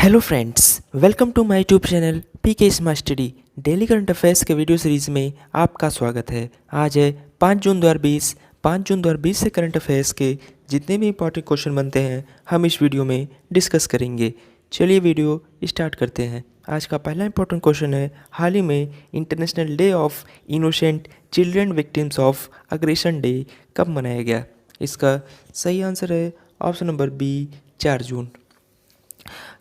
Hello friends, welcome to my YouTube channel PK smart study. Daily current affairs के video series में आपका स्वागत है। आज है 5 जून 2020। 5 जून 2020 से करंट अफेयर्स के जितने भी इंपॉर्टेंट क्वेश्चन बनते हैं हम इस वीडियो में डिस्कस करेंगे। चलिए वीडियो स्टार्ट करते हैं। आज का पहला इंपॉर्टेंट क्वेश्चन है, हाल ही में international day of innocent children victims of aggression day कब मनाया गया? इसका सही आंसर है ऑप्शन नंबर बी, 4 जून।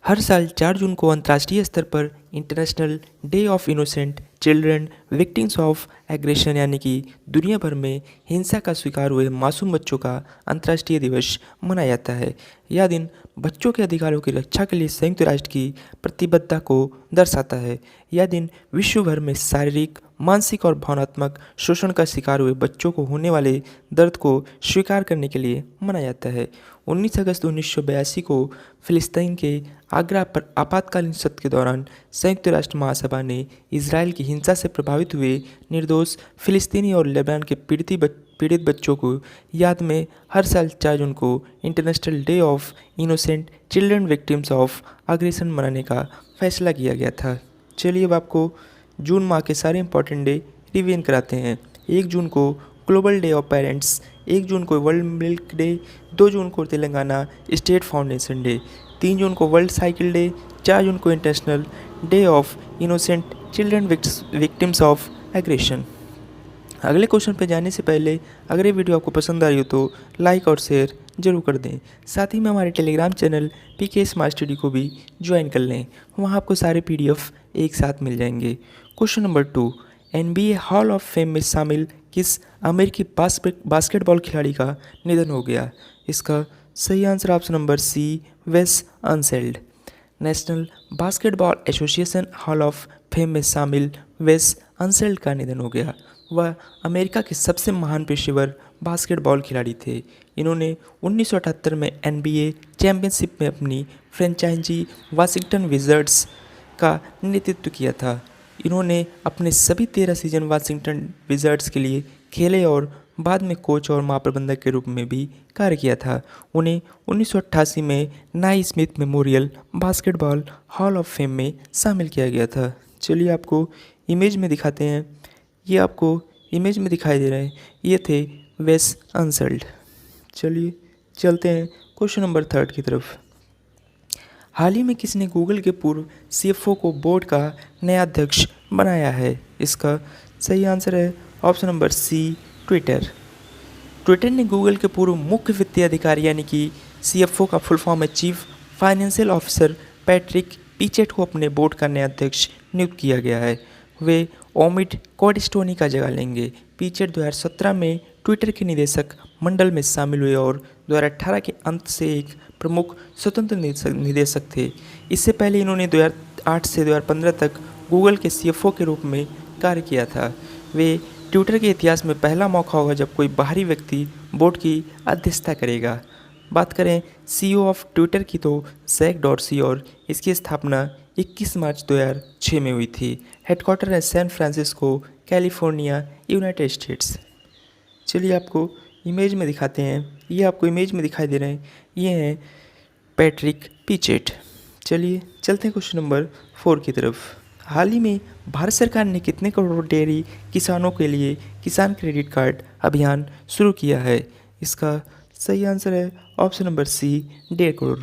हर साल 4 जून को अंतर्राष्ट्रीय स्तर पर international day of innocent children victims of aggression यानी कि दुनिया भर में हिंसा का शिकार हुए मासूम बच्चों का अंतर्राष्ट्रीय दिवस मनाया जाता है। यह दिन बच्चों के अधिकारों की रक्षा के लिए संयुक्त राष्ट्र की प्रतिबद्धता को दर्शाता है। यह दिन विश्व भर में शारीरिक, मानसिक और भावनात्मक शोषण का शिकार हुए बच्चों को होने वाले दर्द को स्वीकार करने के लिए मनाया जाता है। 19 अगस्त 1982 को फिलिस्तीन के आगरा पर आपातकालीन सत्र के दौरान संयुक्त राष्ट्र महासभा ने इजराइल की हिंसा से प्रभावित हुए निर्दोष फिलिस्तीनी और लेबनान के पीड़ित बच्चों को याद में हर साल 4 जून को international day of innocent children victims of aggression मनाने का फैसला किया गया था। चलिए अब आपको जून माह के सारे इंपॉर्टेंट डे रिवीजन कराते हैं। 1 जून को ग्लोबल डे ऑफ पेरेंट्स, 1 जून को वर्ल्ड मिल्क डे, 2 जून को तेलंगाना स्टेट फाउंडेशन डे, 3 जून को वर्ल्ड साइकिल डे, 4 जून को international day of innocent children victims of aggression. अगले क्वेश्चन पर जाने से पहले अगर ये वीडियो आपको पसंद आई हो तो लाइक और शेयर जरूर कर दें। साथ ही में हमारे Telegram channel PK smart study को भी ज्वाइन कर लें, वहाँ आपको सारे PDF एक साथ मिल जाएंगे। Question number 2, NBA hall of Fame में शामिल किस अमेरिकी बास्केटबॉल खिलाड़ी का निधन हो गया? इसका सही answer option number C, Wes Unseld. National Basketball Association Hall of Fame में शामिल वेस अनसेल्ड का निधन हो गया। वह अमेरिका के सबसे महान पेशेवर बास्केटबॉल खिलाड़ी थे। इन्होंने 1978 में NBA चैंपियनशिप में अपनी फ्रेंचाइजी वाशिंगटन विज़र्ड्स का नेतृत्व किया था। इन्होंने अपने सभी 13 सीजन वाशिंगटन विज़र्ड्स के लिए खेले और बाद में कोच और महाप्रबंधक के रूप में भी कार्य किया था। उन्हें 1988 में नाई Smith memorial basketball hall of Fame में शामिल किया गया था। चलिए आपको इमेज में दिखाते हैं। ये आपको इमेज में दिखाई दे रहे हैं, ये थे वेस अनसेल्ड। चलिए चलते हैं क्वेश्चन नंबर 3 की तरफ। हाल ही में किसने गूगल के पूर्व CFO को बोर्ड का नया अध्यक्ष बनाया है? इसका सही आंसर है option number C, Twitter. Twitter ने गूगल के पूर्व मुख्य वित्तीय अधिकारी यानी कि CFO का फुल फॉर्म है chief financial officer Patrick Pichette को अपने बोर्ड का नया अध्यक्ष नियुक्त किया गया है। वे ओमिड कोडस्टोनी का जगह लेंगे। पिचेट 2017 में ट्विटर के निदेशक मंडल में शामिल हुए और 2018 के अंत से एक प्रमुख स्वतंत्र निदेशक थे। इससे पहले इन्होंने 2008 से 2015 तक गूगल के CFO के रूप में कार्य किया था। वे ट्विटर के इतिहास में पहला मौका होगा जब कोई बाहरी व्यक्ति बोर्ड की अध्यक्षता करेगा। बात करें CEO ऑफ ट्विटर की तो जैक डॉर्सी, और इसकी स्थापना 21 मार्च 2006 में हुई थी। हेडक्वार्टर है San Francisco, California, United States. चलिए आपको इमेज में दिखाते हैं। ये आपको इमेज में दिखाई दे रहे हैं, ये हैं पैट्रिक पिचेट। चलिए चलते हैं क्वेश्चन नंबर 4 की तरफ। हाल ही में भारत सरकार ने कितने करोड़ डेयरी किसानों के लिए किसान क्रेडिट कार्ड अभियान शुरू किया है? इसका सही आंसर है option number C, 1.5 crore.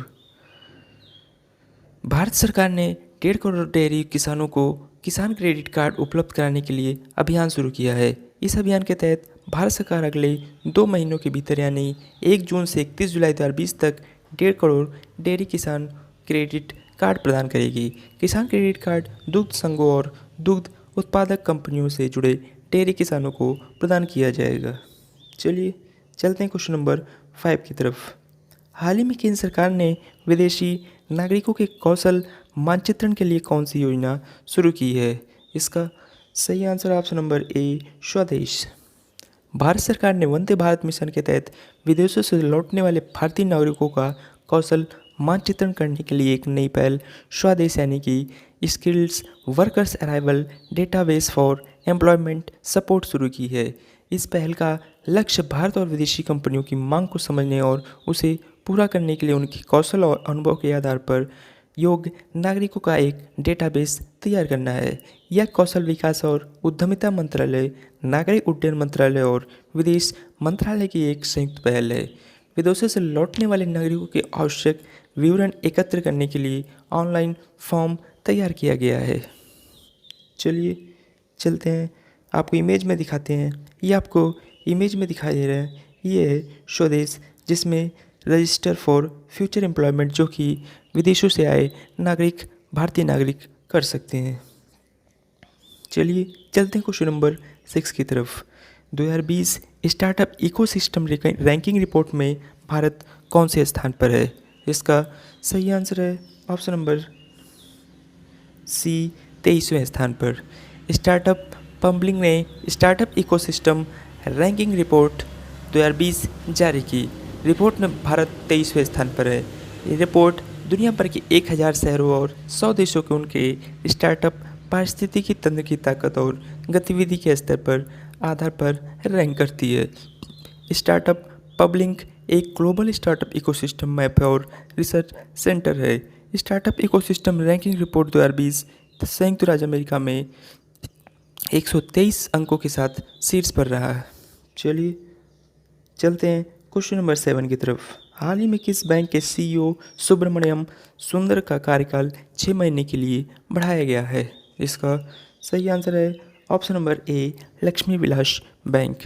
Bharat सरकार ने 1.5 करोड़ डेयरी किसानों को किसान क्रेडिट कार्ड उपलब्ध कराने के लिए अभियान शुरू किया है। इस अभियान के तहत भारत सरकार अगले 2 महीनों के भीतर यानी 1 जून से 31 जुलाई 2020 तक 1.5 करोड़ डेयरी किसान क्रेडिट कार्ड प्रदान करेगी। किसान क्रेडिट कार्ड दुग्ध संघों और दुग्ध उत्पादक कंपनियों से जुड़े डेयरी किसानों को प्रदान किया जाएगा। चलिए चलते हैं क्वेश्चन नंबर 5 की तरफ। हाल ही में केंद्र सरकार ने विदेशी नागरिकों के कौशल मानचित्रण के लिए कौन सी योजना शुरू की है? इसका सही आंसर ऑप्शन नंबर ए, स्वदेश। भारत सरकार ने वंदे भारत मिशन के तहत विदेशों से लौटने वाले भारतीय नागरिकों का कौशल मानचित्रण करने के लिए एक नई पहल स्वदेश यानी कि skills workers arrival database for employment support शुरू की है। इस पहल का लक्ष्य भारत और विदेशी कंपनियों की मांग को समझने और उसे पूरा करने के लिए उनके कौशल और अनुभव के आधार पर योग्य नागरिकों का एक डेटाबेस तैयार करना है। यह कौशल विकास और उद्यमिता मंत्रालय, नागरिक उड्डयन मंत्रालय और विदेश मंत्रालय की एक संयुक्त पहल है। विदेशों से लौटने वाले नागरिकों के आवश्यक विवरण एकत्र करने के लिए ऑनलाइन फॉर्म तैयार किया गया है। चलिए चलते हैं, आपको इमेज में दिखाते हैं। ये आपको इमेज में दिखाई दे रहा है, ये है स्वदेश, जिसमें रजिस्टर फॉर फ्यूचर एम्प्लॉयमेंट, जो कि विदेशों से आए नागरिक, भारतीय नागरिक कर सकते हैं। चलिए चलते हैं क्वेश्चन नंबर 6 की तरफ। 2020 स्टार्टअप इकोसिस्टम रैंकिंग रिपोर्ट में भारत कौन से स्थान पर है? इसका सही आंसर है ऑप्शन नंबर सी, 23वें स्थान पर। स्टार्टअप पंबलिंग ने स्टार्टअप इकोसिस्टम रैंकिंग रिपोर्ट 2020 जारी की। रिपोर्ट में भारत 23वें स्थान पर है। ये रिपोर्ट दुनिया भर के 1000 शहरों और 100 देशों के उनके स्टार्टअप पारिस्थितिकी तंत्र की ताकत और गतिविधि के स्तर पर आधार पर रैंक करती है। स्टार्टअप पब्लिंग एक ग्लोबल स्टार्टअप इकोसिस्टम मैप और रिसर्च सेंटर है। स्टार्टअप इकोसिस्टम रैंकिंग रिपोर्ट 2020 संयुक्त राज्य अमेरिका में 123 अंकों के साथ शीर्ष पर रहा है। चलिए चलते हैं क्वेश्चन नंबर 7 की तरफ। हाल ही में किस बैंक के सीईओ सुब्रमण्यम सुंदर का कार्यकाल 6 महीने के लिए बढ़ाया गया है? इसका सही आंसर है ऑप्शन नंबर ए, लक्ष्मी विलास बैंक।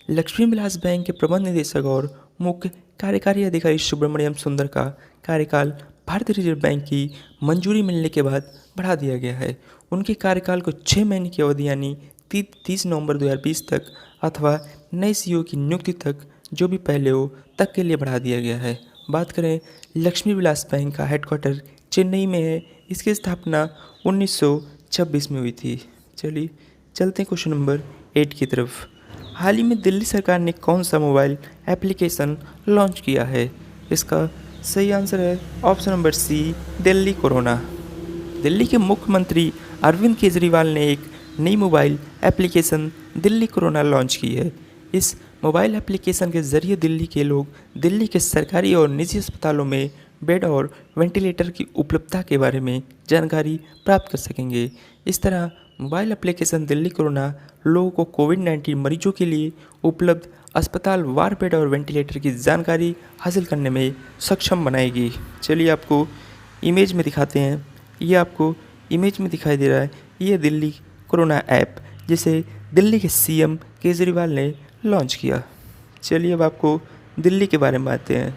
लक्ष्मी विलास बैंक के प्रबंध निदेशक और मुख्य कार्यकारी अधिकारी सुब्रमण्यम सुंदर का कार्यकाल भारतीय रिजर्व बैंक की मंजूरी मिलने के बाद बढ़ा दिया गया है। उनके कार्यकाल को 6 महीने की अवधि यानी 30 नवंबर 2020 तक अथवा नए सीईओ की नियुक्ति तक, जो भी पहले हो, तक के लिए बढ़ा दिया गया है। बात करें लक्ष्मी विलास बैंक का हेडक्वार्टर चेन्नई में है। इसकी स्थापना 1926 में हुई थी। चलिए चलते हैं क्वेश्चन नंबर 8 की तरफ। हाल ही में दिल्ली सरकार ने कौन सा मोबाइल एप्लीकेशन लॉन्च किया है? इसका सही आंसर है option number C, Delhi corona. Delhi के मुख्यमंत्री अरविंद केजरीवाल ने एक नई mobile application Delhi corona launch की है। इस मोबाइल एप्लीकेशन के जरिए दिल्ली के लोग दिल्ली के सरकारी और निजी अस्पतालों में बेड और वेंटिलेटर की उपलब्धता के बारे में जानकारी प्राप्त कर सकेंगे। इस तरह मोबाइल एप्लीकेशन दिल्ली कोरोना लोगों को कोविड-19 मरीजों के लिए उपलब्ध अस्पताल वार बेड और वेंटिलेटर की जानकारी हासिल करने में सक्षम बनाएगी। चलिए आपको इमेज में दिखाते हैं। ये आपको इमेज में दिखाई दे रहा है, ये दिल्ली कोरोना ऐप, जिसे दिल्ली के सीएम केजरीवाल ने लॉन्च किया। चलिए अब आपको दिल्ली के बारे में आते हैं।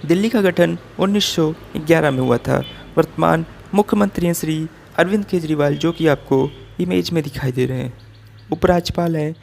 दिल्ली का गठन 1911 में हुआ था। वर्तमान मुख्यमंत्री हैं श्री अरविंद केजरीवाल, जो कि आपको इमेज में दिखाई दे रहे हैं। उपराज्यपाल हैं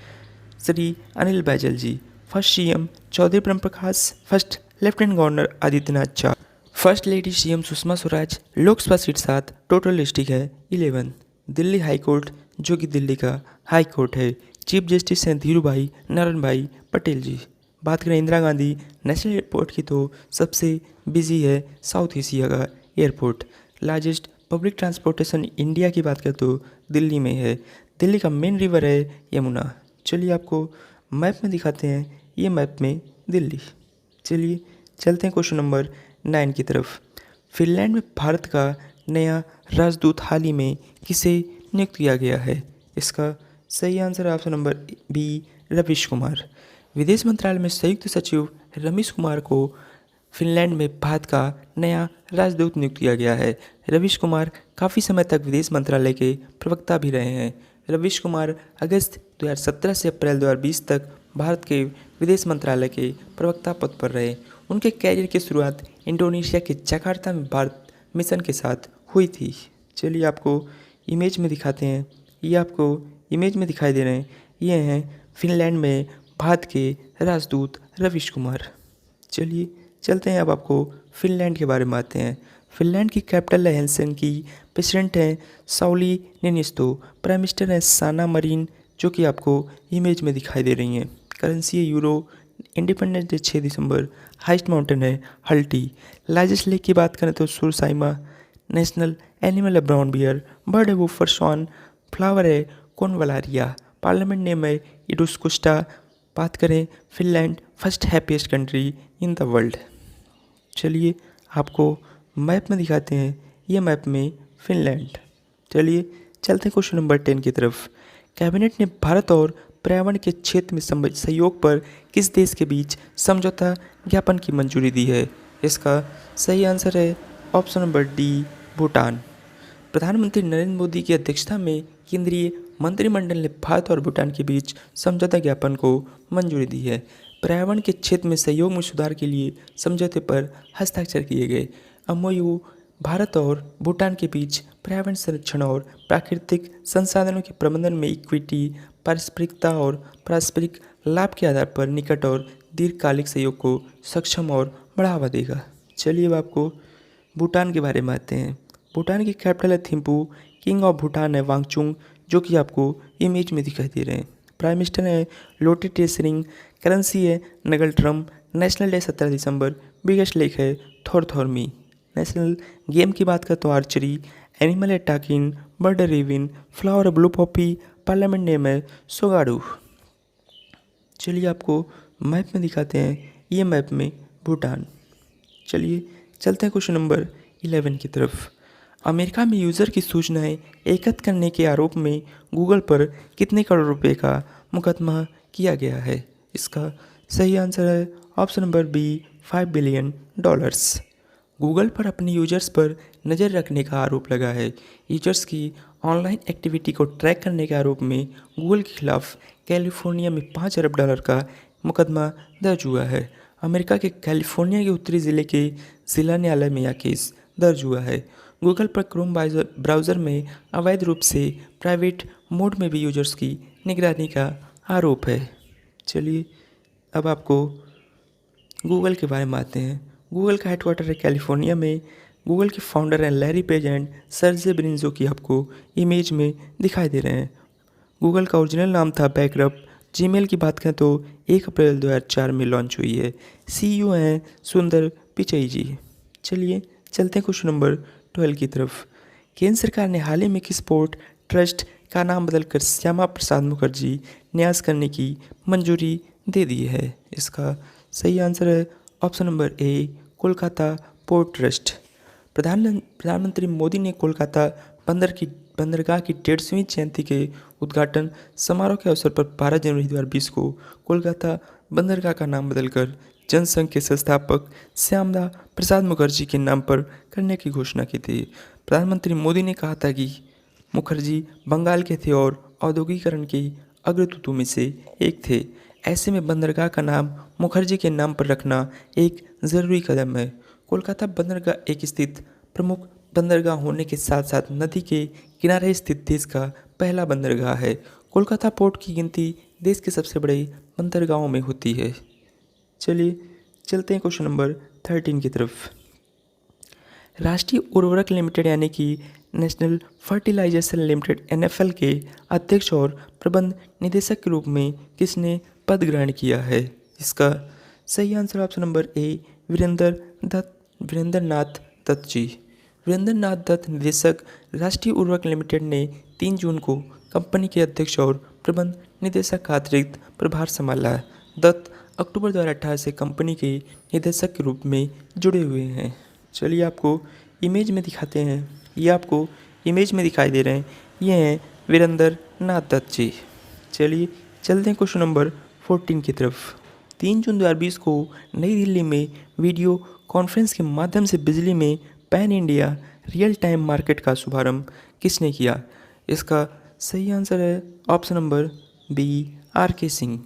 Shri Anil Baijal ji. First CM Chaudhary Brahm Prakash, first lieutenant governor Adityanath Jha, first lady CM Sushma Swaraj. Lok Sabha seat 7, total district है 11। दिल्ली हाई कोर्ट, जो कि दिल्ली का हाई कोर्ट है। चीफ जस्टिस हैं धीरूभाई नारायण भाई पटेल जी। बात करें इंदिरा गांधी नेशनल एयरपोर्ट की, तो सबसे बिजी है साउथ एशिया का airport. Largest public transportation India की बात करें तो दिल्ली में है। दिल्ली का मेन रिवर है यमुना। चलिए आपको मैप में दिखाते हैं, ये मैप में दिल्ली। चलिए चलते हैं क्वेश्चन नंबर 9 की तरफ। फिनलैंड में भारत का नया राजदूत हाल ही में किसे नियुक्त किया गया है? इसका सही आंसर है option number B, Ravish Kumar. विदेश मंत्रालय में संयुक्त सचिव रवीश कुमार को फिनलैंड में भारत का नया राजदूत नियुक्त किया गया है। रवीश कुमार काफ़ी समय तक विदेश मंत्रालय के प्रवक्ता भी रहे हैं। रवीश कुमार अगस्त 2017 से अप्रैल 2020 तक भारत के विदेश मंत्रालय के प्रवक्ता पद पर रहे। उनके कैरियर की शुरुआत इंडोनेशिया के जकार्ता में भारत मिशन के साथ हुई थी। चलिए आपको इमेज में दिखाते हैं। ये आपको इमेज में दिखाई दे रहे हैं, ये हैं फिनलैंड में भारत के राजदूत रवीश कुमार। चलिए चलते हैं, अब आपको फिनलैंड के बारे में आते हैं। फिनलैंड की कैपिटल है हेलसिंकी। प्रेसिडेंट हैं साउली निनिस्तो। प्राइम मिनिस्टर हैं साना मरीन, जो कि आपको इमेज में दिखाई दे रही हैं। करेंसी है यूरो। इंडिपेंडेंस डे 6 दिसंबर। हाइस्ट माउंटेन है हल्टी। लार्जेस्ट लेक की बात करें तो सुरसाइमा। नेशनल एनिमल है ब्राउन बियर। बर्ड है वुफर स्वान। फ्लावर है कोनवलारिया। पार्लियामेंट नेम है इडुस्कुस्टा। बात करें Finland first happiest country in the world. चलिए आपको मैप में दिखाते हैं, ये मैप में फिनलैंड। चलिए चलते हैं क्वेश्चन नंबर 10 की तरफ। कैबिनेट ने भारत और पर्यावरण के क्षेत्र में सहयोग पर किस देश के बीच समझौता ज्ञापन की मंजूरी दी है? इसका सही आंसर है ऑप्शन नंबर डी, भूटान। प्रधानमंत्री नरेंद्र मोदी की अध्यक्षता में केंद्रीय मंत्रिमंडल ने भारत और भूटान के बीच समझौता ज्ञापन को मंजूरी दी है। पर्यावरण के क्षेत्र में सहयोग में सुधार के लिए समझौते पर हस्ताक्षर किए गए। एमओयू भारत और भूटान के बीच पर्यावरण संरक्षण और प्राकृतिक संसाधनों के प्रबंधन में इक्विटी, पारस्परिकता और पारस्परिक लाभ के आधार पर निकट और दीर्घकालिक सहयोग को सक्षम और बढ़ावा देगा। चलिए अब आपको भूटान के बारे में आते हैं। भूटान की कैपिटल है थिम्पू। किंग ऑफ भूटान है वांगचुंग, जो कि आपको इमेज में दिखाई दे रहे हैं। प्राइम मिनिस्टर है लोटे टेसरिंग। करेंसी है नगल ट्रम। नेशनल डे 17 दिसंबर। बिगेस्ट लेक है थोरथोरमी। नेशनल गेम की बात करें तो आर्चरी। एनिमल है टाकिन। बर्ड है रेविन। फ्लावर है ब्लू पॉपी। पार्लियामेंट नेम है सोगाडू। चलिए आपको मैप में दिखाते हैं, ये मैप में भूटान। चलिए चलते हैं क्वेश्चन नंबर 11 की तरफ। अमेरिका में यूज़र की सूचनाएं एकत्र करने के आरोप में गूगल पर कितने करोड़ रुपए का मुकदमा किया गया है? इसका सही आंसर है option number B, $5 billion. Google पर अपने यूजर्स पर नज़र रखने का आरोप लगा है। यूजर्स की ऑनलाइन एक्टिविटी को ट्रैक करने के आरोप में गूगल के खिलाफ कैलिफोर्निया में $5 अरब का मुकदमा दर्ज हुआ है। अमेरिका के कैलिफोर्निया के उत्तरी ज़िले के जिला न्यायालय में यह केस दर्ज हुआ है। गूगल पर क्रोम ब्राउज़र में अवैध रूप से प्राइवेट मोड में भी यूजर्स की निगरानी का आरोप है। चलिए अब आपको गूगल के बारे में आते हैं। गूगल का हेडक्वार्टर है कैलिफोर्निया में। गूगल के फाउंडर हैं Larry page and Sergey Brin, जो कि आपको इमेज में दिखाई दे रहे हैं। गूगल का ओरिजिनल नाम था बैकरप। जीमेल की बात करें तो 1 अप्रैल 2004 में लॉन्च हुई है। सीईओ हैं सुंदर पिचई जी। चलिए चलते हैं क्वेश्चन नंबर 12 की तरफ। केंद्र सरकार ने हाल ही में किस पोर्ट ट्रस्ट का नाम बदलकर श्यामा प्रसाद मुखर्जी न्यास करने की मंजूरी दे दी है? इसका सही आंसर है ऑप्शन नंबर ए, कोलकाता पोर्ट ट्रस्ट। प्रधानमंत्री मोदी ने कोलकाता बंदरगाह की 150वीं जयंती के उद्घाटन समारोह के अवसर पर 12 जनवरी 2020 को कोलकाता बंदरगाह का नाम बदलकर जनसंघ के संस्थापक श्यामा प्रसाद मुखर्जी के नाम पर करने की घोषणा की थी। प्रधानमंत्री मोदी ने कहा था कि मुखर्जी बंगाल के थे और औद्योगिकरण के अग्रदूतों में से एक थे। ऐसे में बंदरगाह का नाम मुखर्जी के नाम पर रखना एक ज़रूरी कदम है। कोलकाता बंदरगाह एक स्थित प्रमुख बंदरगाह होने के साथ साथ नदी के किनारे स्थित देश का पहला बंदरगाह है। कोलकाता पोर्ट की गिनती देश के सबसे बड़े बंदरगाहों में होती है। चलिए चलते हैं क्वेश्चन नंबर 13 की तरफ। राष्ट्रीय उर्वरक लिमिटेड यानी कि नेशनल फर्टिलाइजेशन लिमिटेड NFL के अध्यक्ष और प्रबंध निदेशक के रूप में किसने पद ग्रहण किया है? इसका सही answer option number A, Virendra Nath Dutt ji. Virendra Nath Dutt निदेशक राष्ट्रीय उर्वरक लिमिटेड ने 3 जून को कंपनी के अध्यक्ष और प्रबंध निदेशक का अतिरिक्त प्रभार संभाला। दत्त अक्टूबर 2018 से कंपनी के निदेशक के रूप में जुड़े हुए हैं। चलिए आपको इमेज में दिखाते हैं, ये आपको इमेज में दिखाई दे रहे हैं, ये हैं वीरेंद्र नाथ दत्त जी। चलिए चलते हैं क्वेश्चन नंबर 14 की तरफ। 3 जून 2020 को नई दिल्ली में वीडियो कॉन्फ्रेंस के माध्यम से बिजली में pan India real time market का शुभारंभ किसने किया? इसका सही आंसर है option number B, RK Singh.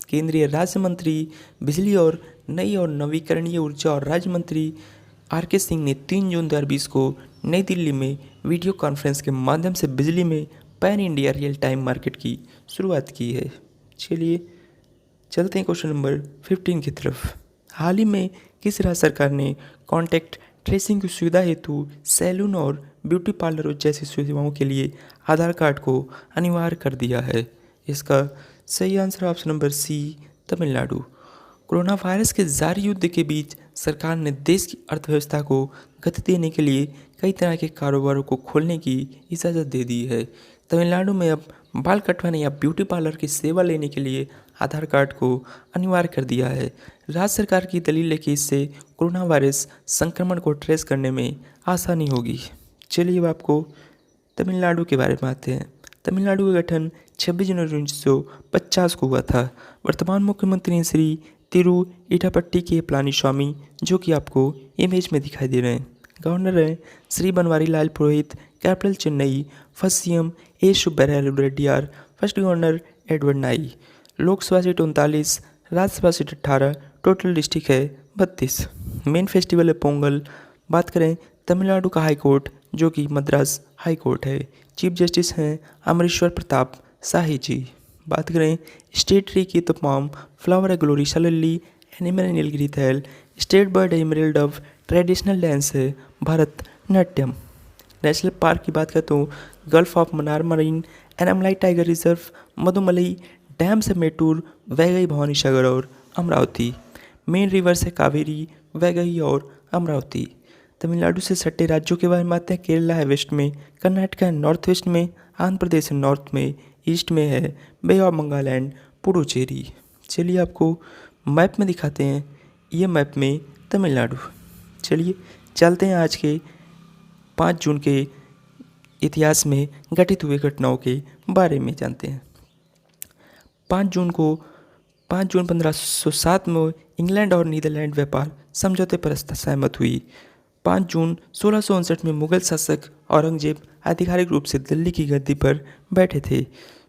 केंद्रीय राज्य मंत्री बिजली और नई और नवीकरणीय ऊर्जा और राज्य मंत्री RK सिंह ने 3 जून 2020 को नई दिल्ली में वीडियो कॉन्फ्रेंस के माध्यम से बिजली में pan India real time market की शुरुआत की है। चलिए चलते हैं क्वेश्चन नंबर 15 की तरफ। हाल ही में किस राज्य सरकार ने कॉन्टैक्ट ट्रेसिंग की सुविधा हेतु सैलून और ब्यूटी पार्लरों जैसी सुविधाओं के लिए आधार कार्ड को अनिवार्य कर दिया है? इसका सही answer option number C, Tamil Nadu. Corona virus के जारी युद्ध के बीच सरकार ने देश की अर्थव्यवस्था को गति देने के लिए कई तरह के कारोबारों को खोलने की इजाज़त दे दी है। तमिलनाडु में अब बाल कटवाने या ब्यूटी पार्लर की सेवा लेने के लिए आधार कार्ड को अनिवार्य कर दिया है। राज्य सरकार की दलील है कि इससे कोरोना वायरस संक्रमण को ट्रेस करने में आसानी होगी। चलिए अब आपको तमिलनाडु के बारे में आते हैं। तमिलनाडु का गठन 26 जनवरी 1950 को हुआ था। वर्तमान मुख्यमंत्री श्री तिरुइटापट्टी के पलानीस्वामी, जो कि आपको इमेज में दिखाई दे रहे हैं। गवर्नर हैं श्री बनवारी लाल पुरोहित। कैपिटल चेन्नई। फर्स्ट सीएम ए Subba Reddy Reddiar. First governor Edward नाई। Lok Sabha seat 39, Rajya Sabha seat 18, total district है 32। मेन फेस्टिवल है पोंगल। बात करें तमिलनाडु का हाई कोर्ट, जो कि मद्रास हाई कोर्ट है। चीफ जस्टिस हैं अमरेश्वर प्रताप शाही जी। बात करें स्टेट ट्री की तो पाम, फ्लावर है ग्लोरिसा लिली, एनिमल है नीलगिरी थैल, स्टेट बर्ड है इमरल्ड डव, ट्रेडिशनल डांस है भरतनाट्यम। नेशनल पार्क की बात करें तो gulf of Mannar marine, Anamalai tiger reserve, Mudumalai dam से मेटूर, वैगई भवानी सागर और अमरावती। मेन रिवर्स है कावेरी, वैगई और अमरावती। तमिलनाडु से सटे राज्यों के बारे में आते हैं। केरला है वेस्ट में, कर्नाटक है नॉर्थ वेस्ट में, आंध्र प्रदेश है नॉर्थ में, ईस्ट में है बे ऑफ बंगाल एंड पुडुचेरी। चलिए आपको मैप में दिखाते हैं, ये मैप में तमिलनाडु। चलिए चलते हैं आज के 5 जून के इतिहास में घटित हुए घटनाओं के बारे में जानते हैं। 5 जून 1507 में इंग्लैंड और नीदरलैंड व्यापार समझौते पर सहमत हुई। 5 जून 1659 में मुगल शासक औरंगजेब आधिकारिक रूप से दिल्ली की गद्दी पर बैठे थे।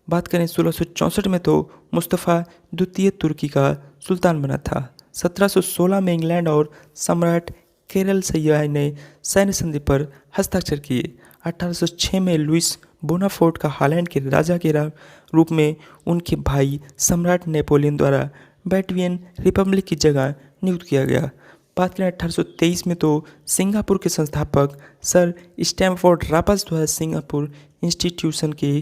बात करें 1664 में तो मुस्तफ़ा द्वितीय तुर्की का सुल्तान बना था। 1716 में इंग्लैंड और सम्राट केरल सैयाह ने सैन्य संधि पर हस्ताक्षर किए। 1806 में लुइस बोनाफोर्ट का हॉलैंड के राजा के रूप में उनके भाई सम्राट नेपोलियन द्वारा बैटवियन रिपब्लिक की जगह नियुक्त किया गया। बात करें 1823 में तो सिंगापुर के संस्थापक सर स्टैमफोर्ड रापल्स द्वारा सिंगापुर इंस्टीट्यूशन के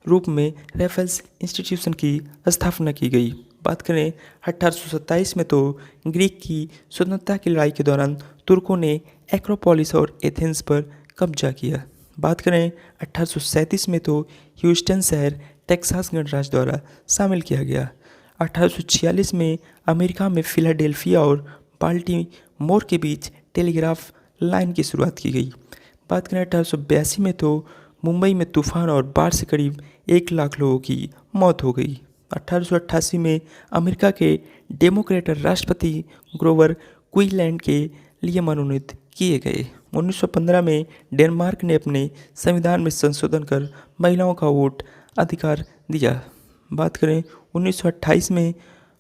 रूप में रेफल्स इंस्टीट्यूशन की स्थापना की गई। बात करें 1827 में तो ग्रीक की स्वतंत्रता की लड़ाई के दौरान तुर्कों ने एक्रोपोलिस और एथेंस पर कब्जा किया। बात करें 1837 में तो ह्यूस्टन शहर टेक्सास गणराज्य द्वारा शामिल किया गया। 1846 में अमेरिका में फिलाडेल्फिया और बाल्टीमोर के बीच टेलीग्राफ लाइन की शुरुआत की गई। बात करें 1882 में तो मुंबई में तूफान और बाढ़ से करीब 1 लाख लोगों की मौत हो गई। 1888 में अमेरिका के डेमोक्रेट राष्ट्रपति ग्रोवर क्लीवेलैंड के लिए मनोनीत किए गए। 1915 में डेनमार्क ने अपने संविधान में संशोधन कर महिलाओं का वोट अधिकार दिया। बात करें 1928 में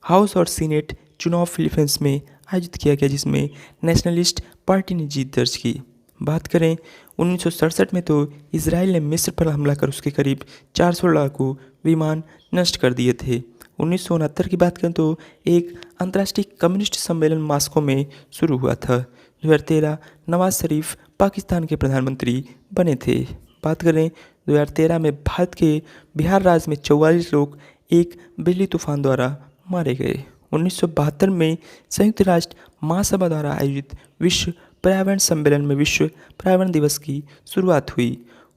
हाउस और सीनेट चुनाव फिलीपींस में आयोजित किया गया, जिसमें नेशनलिस्ट पार्टी ने जीत दर्ज की। बात करें 1967 में तो इजराइल ने मिस्र पर हमला कर उसके करीब 400 लड़ाकू विमान नष्ट कर दिए थे। 1969 की बात करें तो एक अंतर्राष्ट्रीय कम्युनिस्ट सम्मेलन मॉस्को में शुरू हुआ था। 2013 नवाज शरीफ पाकिस्तान के प्रधानमंत्री बने थे। बात करें 2013 में भारत के बिहार राज्य में 44 लोग एक बिजली तूफान द्वारा मारे गए। 1972 में संयुक्त राष्ट्र महासभा द्वारा आयोजित विश्व पर्यावरण सम्मेलन में विश्व पर्यावरण दिवस की शुरुआत हुई।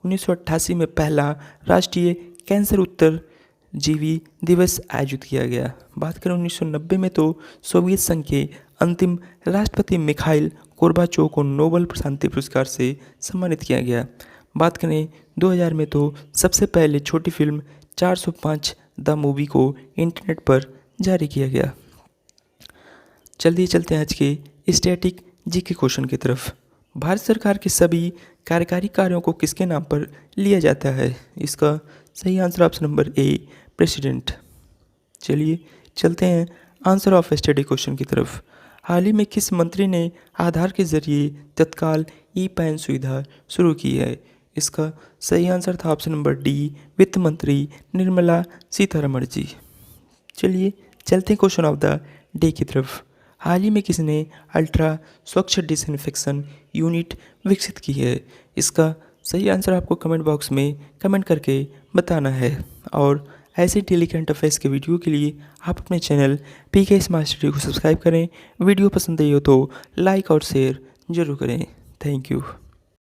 1988 में पहला राष्ट्रीय कैंसर उत्तरजीवी दिवस आयोजित किया गया। बात करें 1990 में तो सोवियत संघ के अंतिम राष्ट्रपति मिखाइल गोर्बाचोव को नोबेल शांति पुरस्कार से सम्मानित किया गया। बात करें 2000 में तो सबसे पहले छोटी फिल्म 405 द मूवी को इंटरनेट पर जारी किया गया। जल्दी चलते हैं आज के स्टैटिक जीके क्वेश्चन की तरफ। भारत सरकार के सभी कार्यकारी कार्यों को किसके नाम पर लिया जाता है? इसका सही आंसर ऑप्शन नंबर ए, प्रेसिडेंट। चलिए चलते हैं आंसर ऑफ स्टडी क्वेश्चन की तरफ। हाल ही में किस मंत्री ने आधार के जरिए तत्काल ई पैन सुविधा शुरू की है? इसका सही आंसर था ऑप्शन नंबर डी, वित्त मंत्री निर्मला सीतारमण जी। चलिए चलते हैं क्वेश्चन ऑफ द डे की तरफ। हाल ही में किसने अल्ट्रा स्वच्छ डिसइंफेक्शन यूनिट विकसित की है? इसका सही आंसर आपको कमेंट बॉक्स में कमेंट करके बताना है। और ऐसे डेली करंट अफेयर्स के वीडियो के लिए आप अपने चैनल पीके स्मार्ट स्टडी को सब्सक्राइब करें। वीडियो पसंद आई हो तो लाइक और शेयर जरूर करें। Thank you.